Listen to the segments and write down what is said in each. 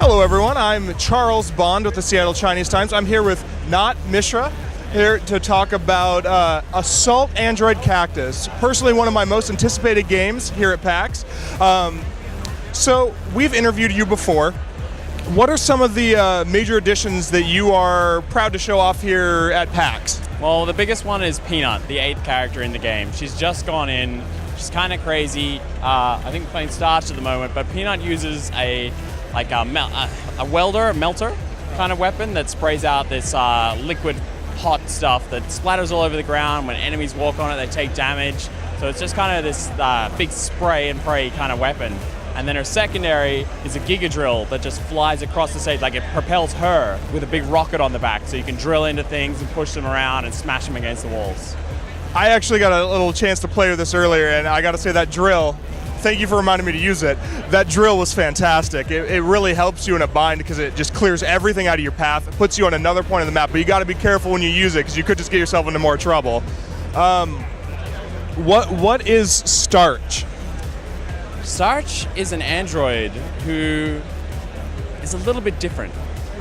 Hello everyone, I'm Charles Bond with the Seattle Chinese Times. I'm here with Sanatana Mishra, here to talk about Assault Android Cactus. Personally, one of my most anticipated games here at PAX. So we've interviewed you before. What are some of the major additions that you are proud to show off here at PAX? Well, the biggest one is Peanut, the 8th character in the game. She's just gone in. She's kind of crazy. I think playing Starch at the moment, but Peanut uses a melter kind of weapon that sprays out this liquid hot stuff that splatters all over the ground. When enemies walk on it, they take damage. So it's just kind of this big spray and pray kind of weapon. And then her secondary is a Giga Drill that just flies across the stage, like it propels her with a big rocket on the back, so you can drill into things and push them around and smash them against the walls. I actually got a little chance to play with this earlier, and I got to say that drill, thank you for reminding me to use it, that drill was fantastic. It really helps you in a bind because it just clears everything out of your path. It puts you on another point of the map, but you got to be careful when you use it because you could just get yourself into more trouble. What is Starch? Starch is an android who is a little bit different.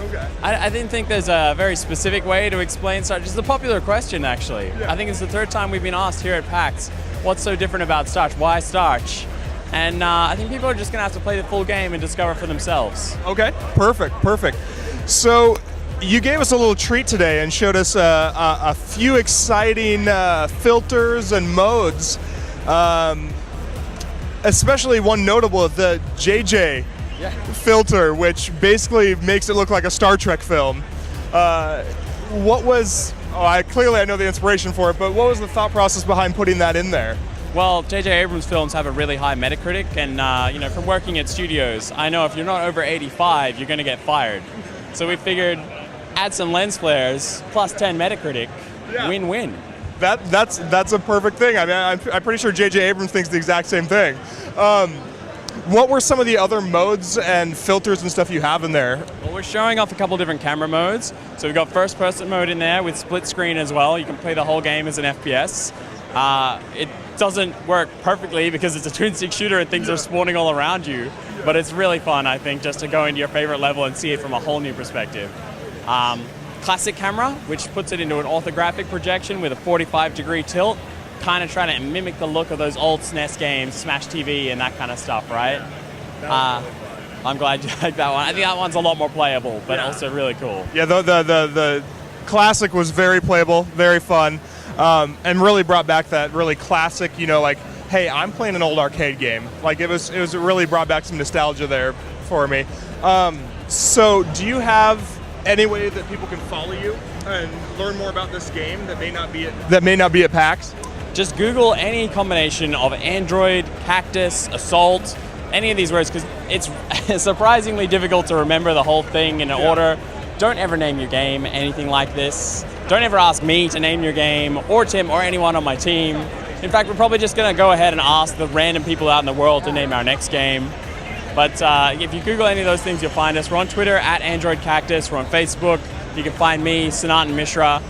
Okay. I didn't think there's a very specific way to explain Starch. It's a popular question, actually. Yeah. I think it's the 3rd time we've been asked here at PAX, what's so different about Starch? Why Starch? And I think people are just going to have to play the full game and discover for themselves. Okay, perfect. So you gave us a little treat today and showed us a few exciting filters and modes. Especially one notable, the JJ filter, which basically makes it look like a Star Trek film. What was, I know the inspiration for it, but what was the thought process behind putting that in there? Well, J.J. Abrams films have a really high Metacritic, and from working at studios, I know if you're not over 85, you're going to get fired. So we figured, add some lens flares, plus 10 Metacritic, win-win. That's a perfect thing. I mean, I'm pretty sure J.J. Abrams thinks the exact same thing. What were some of the other modes and filters and stuff you have in there? Well, we're showing off a couple different camera modes. So we've got first-person mode in there with split screen as well. You can play the whole game as an FPS. It doesn't work perfectly because it's a twin-stick shooter and things are spawning all around you. But it's really fun, I think, just to go into your favorite level and see it from a whole new perspective. Classic camera, which puts it into an orthographic projection with a 45-degree tilt, kind of trying to mimic the look of those old SNES games, Smash TV, and that kind of stuff, right? I'm glad you like that one. I think that one's a lot more playable, but also really cool. Yeah, the classic was very playable, very fun, and really brought back that really classic, like, hey, I'm playing an old arcade game. Like, it really brought back some nostalgia there for me. So do you have any way that people can follow you and learn more about this game that may not be at PAX? Just Google any combination of Android, Cactus, Assault, any of these words, because it's surprisingly difficult to remember the whole thing in order. Don't ever name your game anything like this. Don't ever ask me to name your game, or Tim, or anyone on my team. In fact, we're probably just going to go ahead and ask the random people out in the world to name our next game. But if you Google any of those things, you'll find us. We're on Twitter at Android Cactus. We're on Facebook. You can find me, Sanatana Mishra,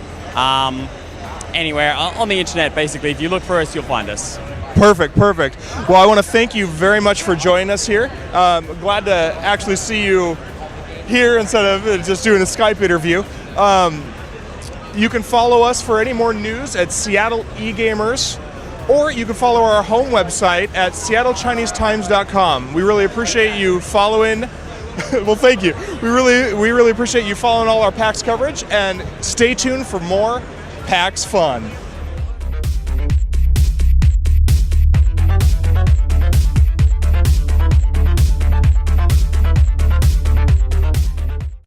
anywhere on the internet, basically. If you look for us, you'll find us. Perfect. Well, I want to thank you very much for joining us here. Glad to actually see you here instead of just doing a Skype interview. You can follow us for any more news at Seattle eGamers, or you can follow our home website at seattlechinese.com. We really appreciate you following. Well, thank you. We really appreciate you following all our PAX coverage, and stay tuned for more PAX fun.